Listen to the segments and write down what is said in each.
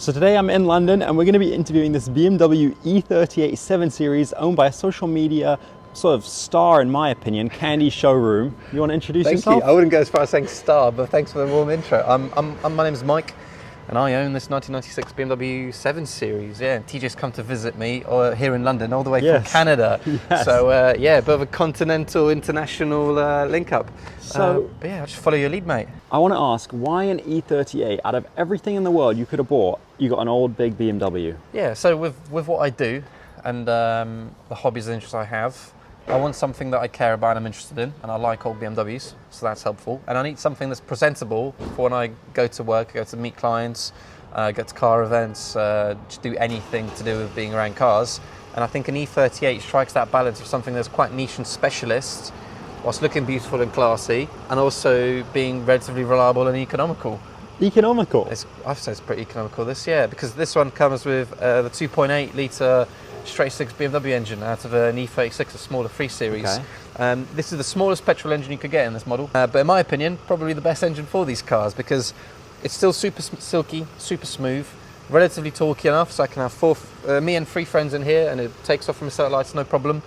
So today I'm in London and we're going to be interviewing this BMW E38 7 Series owned by a social media sort of star, in my opinion, CandyShowroom. You want to introduce yourself? Thank you. I wouldn't go as far as saying star, but thanks for the warm intro. My name is Mike, and I own this 1996 BMW 7 Series. Yeah, and TJ's come to visit me here in London, all the way from Canada. Yes. So yeah, a bit of a continental, international link up. So but yeah, I'll just follow your lead, mate. I want to ask, why an E38? Out of everything in the world you could have bought, you got an old big BMW. Yeah, so with what I do and the hobbies and interests I have, I want something that I care about and I'm interested in, and I like old BMWs, so that's helpful. And I need something that's presentable for when I go to work, go to meet clients, go to car events, just do anything to do with being around cars. And I think an E38 strikes that balance of something that's quite niche and specialist, whilst looking beautiful and classy, and also being relatively reliable and economical. Economical? I've said it's pretty economical this year, because this one comes with the 2.8 litre straight six BMW engine out of an E36, a smaller 3 Series. Okay. This is the smallest petrol engine you could get in this model, but in my opinion, probably the best engine for these cars, because it's still super silky, super smooth, relatively torquey enough, so I can have me and 3 friends in here, and it takes off from a set of lights, no problem.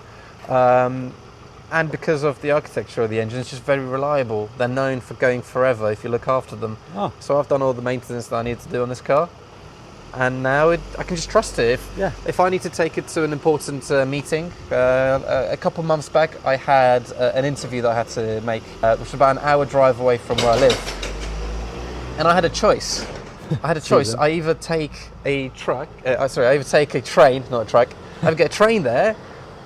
And because of the architecture of the engine, it's just very reliable. They're known for going forever if you look after them. Oh. So I've done all the maintenance that I need to do on this car, and now I can just trust it. If I need to take it to an important meeting, a couple of months back I had an interview that I had to make, which was about an hour drive away from where I live, and I had a choice. I either take a truck, I either take a train, not a truck. I would get a train there,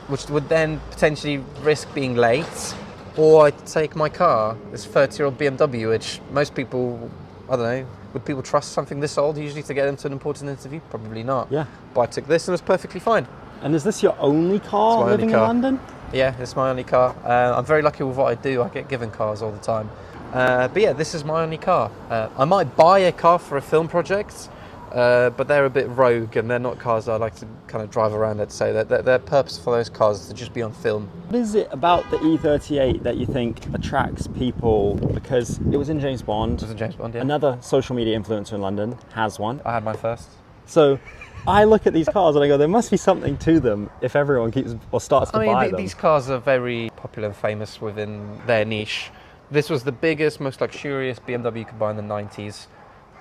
which would then potentially risk being late, or I take my car, this 30-year-old BMW, which most people, I don't know, would people trust something this old usually to get into an important interview? Probably not. Yeah. But I took this and it was perfectly fine. And is this your only car living in London? Yeah, it's my only car. I'm very lucky with what I do. I get given cars all the time. But yeah, this is my only car. I might buy a car for a film project, but they're a bit rogue and they're not cars I like to kind of drive around, let's say. Their purpose for those cars is to just be on film. What is it about the E38 that you think attracts people? Because it was in James Bond. It was in James Bond, yeah. Another social media influencer in London has one. I had mine first. So I look at these cars and I go, there must be something to them if everyone keeps or starts to buy them. These cars are very popular and famous within their niche. This was the biggest, most luxurious BMW you could buy in the 90s.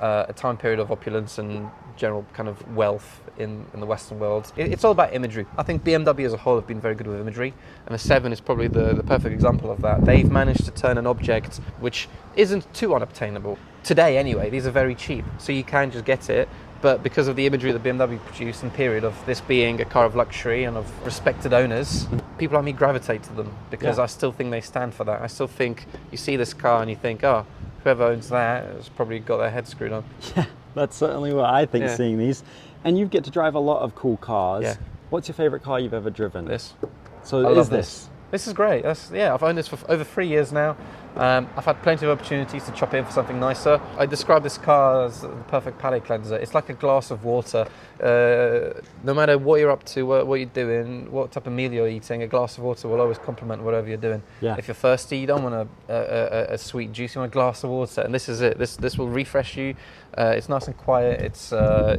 A time period of opulence and general kind of wealth in the Western world. It's all about imagery. I think BMW as a whole have been very good with imagery, and the 7 is probably the perfect example of that. They've managed to turn an object which isn't too unobtainable. Today anyway, these are very cheap, so you can just get it, but because of the imagery that BMW produced in the period of this being a car of luxury and of respected owners, people like me gravitate to them, because I still think they stand for that. I still think you see this car and you think, oh, whoever owns that has probably got their head screwed on. Yeah, that's certainly what I think seeing these. And you get to drive a lot of cool cars. Yeah. What's your favourite car you've ever driven? This. So I love this. This is great. I've owned this for over 3 years now. I've had plenty of opportunities to chop it in for something nicer. I describe this car as the perfect palate cleanser. It's like a glass of water. No matter what you're up to, what you're doing, what type of meal you're eating, a glass of water will always complement whatever you're doing. Yeah. If you're thirsty, you don't want a sweet juice, you want a glass of water, and this is it. This will refresh you. It's nice and quiet. It's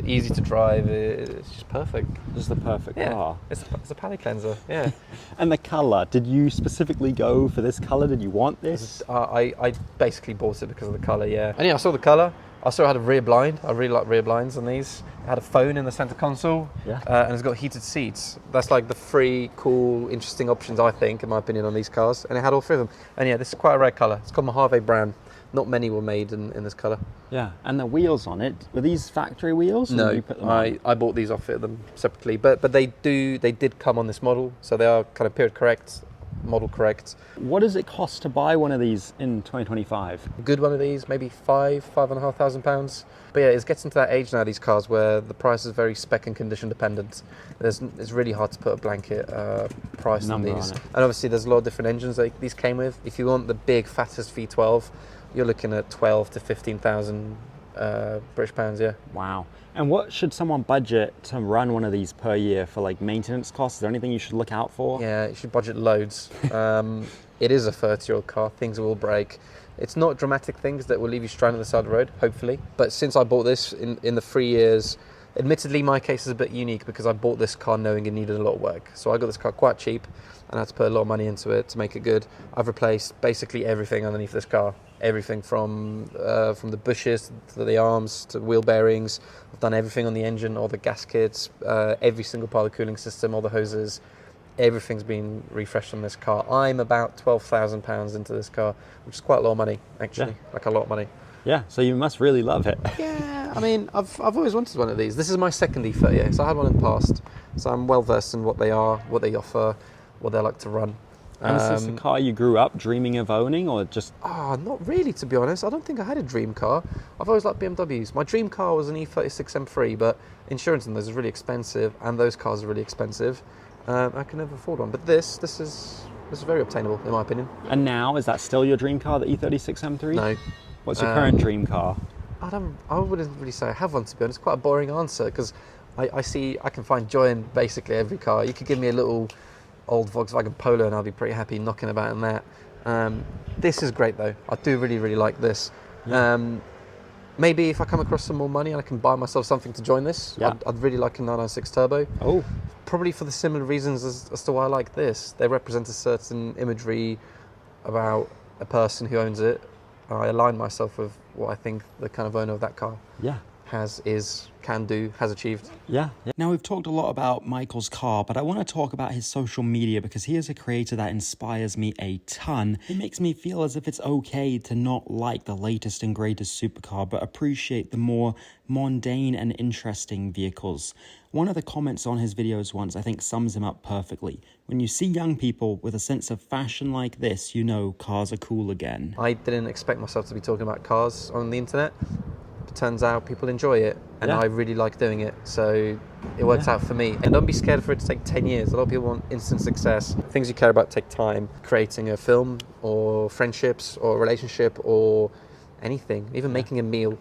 easy to drive. It's just perfect. Just the perfect car. It's a palate cleanser. Yeah. And the colour. Did you specifically go for this colour? Did you want this? I basically bought it because of the colour. Yeah. And yeah, I saw the colour. I also had a rear blind. I really like rear blinds on these. It had a phone in the centre console. Yeah. And it's got heated seats. That's like the 3 cool, interesting options, I think, in my opinion, on these cars. And it had all 3 of them. And yeah, this is quite a rare colour. It's called Mojave brand. Not many were made in this colour. Yeah, and the wheels on it, were these factory wheels? No, you put them I bought these off them separately, but they did come on this model, so they are kind of period correct, model correct. What does it cost to buy one of these in 2025? A good one of these, maybe £5,500 But yeah, it's getting to that age now, these cars, where the price is very spec and condition dependent. It's really hard to put a blanket price on these. And obviously there's a lot of different engines that these came with. If you want the big, fattest V12, you're looking at 12 to 15,000 British pounds, yeah. Wow. And what should someone budget to run one of these per year for, like, maintenance costs? Is there anything you should look out for? Yeah, you should budget loads. It is a 30-year-old car. Things will break. It's not dramatic things that will leave you stranded on the side of the road, hopefully. But since I bought this in the 3 years, admittedly my case is a bit unique because I bought this car knowing it needed a lot of work. So I got this car quite cheap and I had to put a lot of money into it to make it good. I've replaced basically everything underneath this car. Everything from the bushes to the arms to wheel bearings. I've done everything on the engine, all the gaskets, every single part of the cooling system, all the hoses. Everything's been refreshed on this car. I'm about £12,000 into this car, which is quite a lot of money, actually. Yeah. Like a lot of money. Yeah, so you must really love it. Yeah, I mean, I've always wanted one of these. This is my second E38, so I had one in the past. So I'm well versed in what they are, what they offer, what they like to run. And is this a car you grew up dreaming of owning, or just... not really, to be honest. I don't think I had a dream car. I've always liked BMWs. My dream car was an E36 M3, but insurance on those is really expensive, and those cars are really expensive. I can never afford one. But this is very obtainable, in my opinion. And now, is that still your dream car, the E36 M3? No. What's your current dream car? I wouldn't really say I have one, to be honest. It's quite a boring answer, because I can find joy in basically every car. You could give me a little old Volkswagen Polo and I'll be pretty happy knocking about in that. This is great though. I do really, really like this. Yeah. Maybe if I come across some more money and I can buy myself something to join this, yeah. I'd really like a 996 Turbo. Oh. Probably for the similar reasons as to why I like this. They represent a certain imagery about a person who owns it. I align myself with what I think the kind of owner of that car can do, has achieved. Yeah. Now, we've talked a lot about Michael's car, but I want to talk about his social media because he is a creator that inspires me a ton. It makes me feel as if it's okay to not like the latest and greatest supercar, but appreciate the more mundane and interesting vehicles. One of the comments on his videos once, I think, sums him up perfectly. When you see young people with a sense of fashion like this, you know cars are cool again. I didn't expect myself to be talking about cars on the internet. It turns out people enjoy it, and I really like doing it, so it works out for me. And don't be scared for it to take 10 years. A lot of people want instant success. Things you care about take time. Creating a film, or friendships, or a relationship, or anything, even making a meal.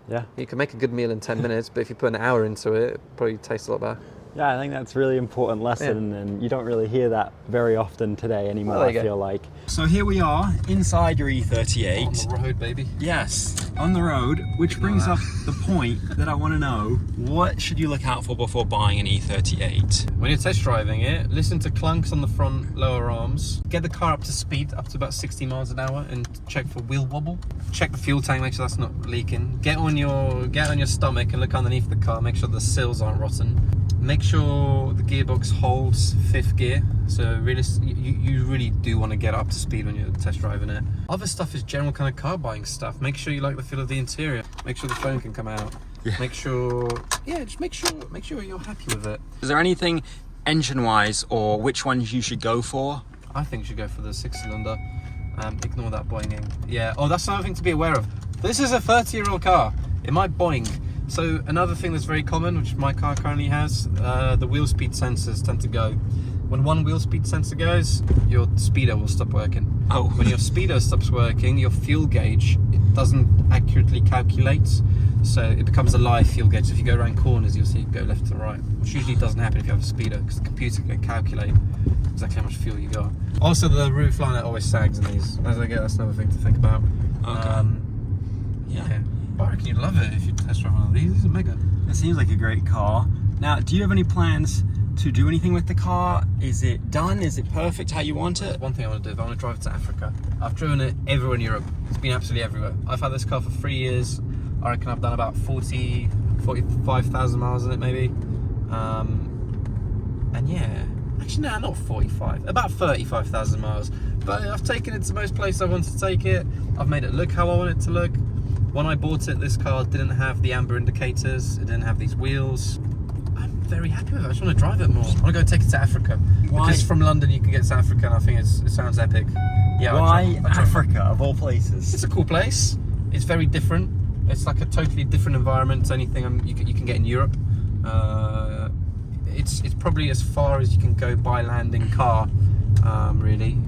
Yeah. You can make a good meal in 10 minutes, but if you put an hour into it, it probably tastes a lot better. Yeah, I think that's a really important lesson, and you don't really hear that very often today anymore, I feel like. So here we are, inside your E38. On the road, baby. Yes, on the road, which brings up the point that I want to know, what should you look out for before buying an E38? When you're test driving it, listen to clunks on the front lower arms. Get the car up to speed, up to about 60 miles an hour, and check for wheel wobble. Check the fuel tank, make sure that's not leaking. Get on your stomach and look underneath the car, make sure the sills aren't rotten. Make sure the gearbox holds 5th gear. So really, you really do want to get up to speed when you're test driving it. Other stuff is general kind of car buying stuff. Make sure you like the feel of the interior. Make sure the phone can come out. Yeah. Make sure you're happy with it. Is there anything engine-wise or which ones you should go for? I think you should go for the 6-cylinder. Ignore that boinging. Yeah. Oh, that's another thing to be aware of. This is a 30-year-old car. It might boing. So another thing that's very common, which my car currently has, the wheel speed sensors tend to go. When one wheel speed sensor goes, your speedo will stop working. Oh. When your speedo stops working, your fuel gauge, it doesn't accurately calculate, so it becomes a live fuel gauge. So if you go around corners, you'll see it go left to right, which usually doesn't happen if you have a speedo, because the computer can calculate exactly how much fuel you got. Also, the roof liner always sags in these. As I get, that's another thing to think about. Okay. Yeah. But I reckon you'd love it if you test drive one of these. These are mega. It seems like a great car. Now, do you have any plans to do anything with the car? Is it done? Is it perfect how you want it? One thing I want to do, I want to drive it to Africa. I've driven it everywhere in Europe. It's been absolutely everywhere. I've had this car for 3 years. I reckon I've done about 45,000 miles in it maybe. And yeah, actually no, not 45, about 35,000 miles. But I've taken it to most places I want to take it. I've made it look how I want it to look. When I bought it, this car didn't have the amber indicators, it didn't have these wheels. I'm very happy with it. I just want to drive it more. I want to go take it to Africa. Why? Because from London you can get to Africa, and I think it sounds epic. Yeah. Why Africa, of all places? It's a cool place. It's very different. It's like a totally different environment to anything you can get in Europe. It's probably as far as you can go by land in car, really,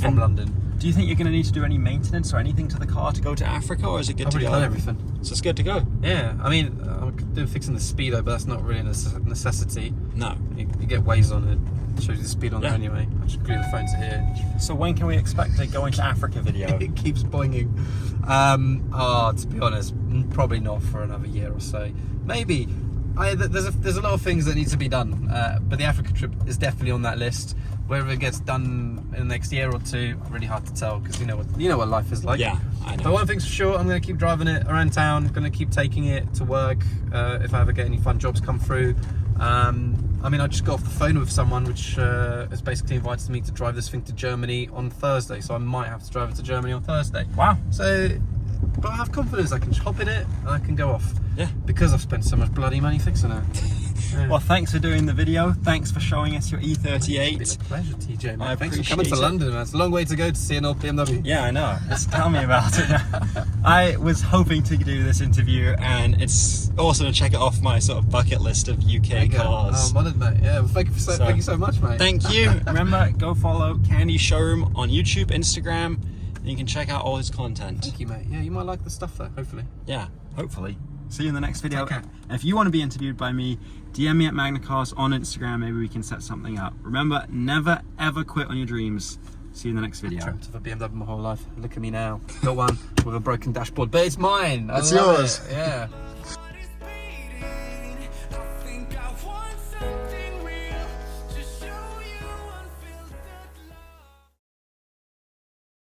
from London. Do you think you're going to need to do any maintenance or anything to the car to go to Africa, or is it good to go? I've already done everything. So it's good to go? Yeah, I mean, I'm fixing the speedo, but that's not really a necessity. No. You get ways on it. Shows you the speed on there anyway. I'll just glue the phone to here. So when can we expect a going to Africa video? It keeps boinging. To be honest, probably not for another year or so. Maybe. There's a lot of things that need to be done, but the Africa trip is definitely on that list. Whether it gets done in the next year or two, really hard to tell, because you know what life is like. Yeah, I know. But one thing's for sure, I'm going to keep driving it around town. I'm going to keep taking it to work if I ever get any fun jobs come through. I mean, I just got off the phone with someone which has basically invited me to drive this thing to Germany on Thursday, so I might have to drive it to Germany on Thursday. Wow. So, but I have confidence I can just hop in it and I can go off. Yeah. Because I've spent so much bloody money fixing it. Yeah. Well, thanks for doing the video. Thanks for showing us your E38. It's been a pleasure, TJ, man. I Thanks for appreciate coming to it. London, man. It's a long way to go to see an old BMW. Yeah, I know. Just tell me about it. I was hoping to do this interview, and it's awesome to check it off my sort of bucket list of UK cars. Oh, I'm honoured, mate. Yeah, well, thank you so much, mate. Thank you. Remember, go follow CandyShowroom on YouTube, Instagram, and you can check out all his content. Thank you, mate. Yeah, you might like the stuff though, hopefully. Yeah, hopefully. See you in the next video. Take care. And if you want to be interviewed by me, DM me at MagnaCars on Instagram. Maybe we can set something up. Remember, never ever quit on your dreams. See you in the next video. I've dreamt of a BMW my whole life. Look at me now. Got one with a broken dashboard, but it's mine. It's yours. Yeah.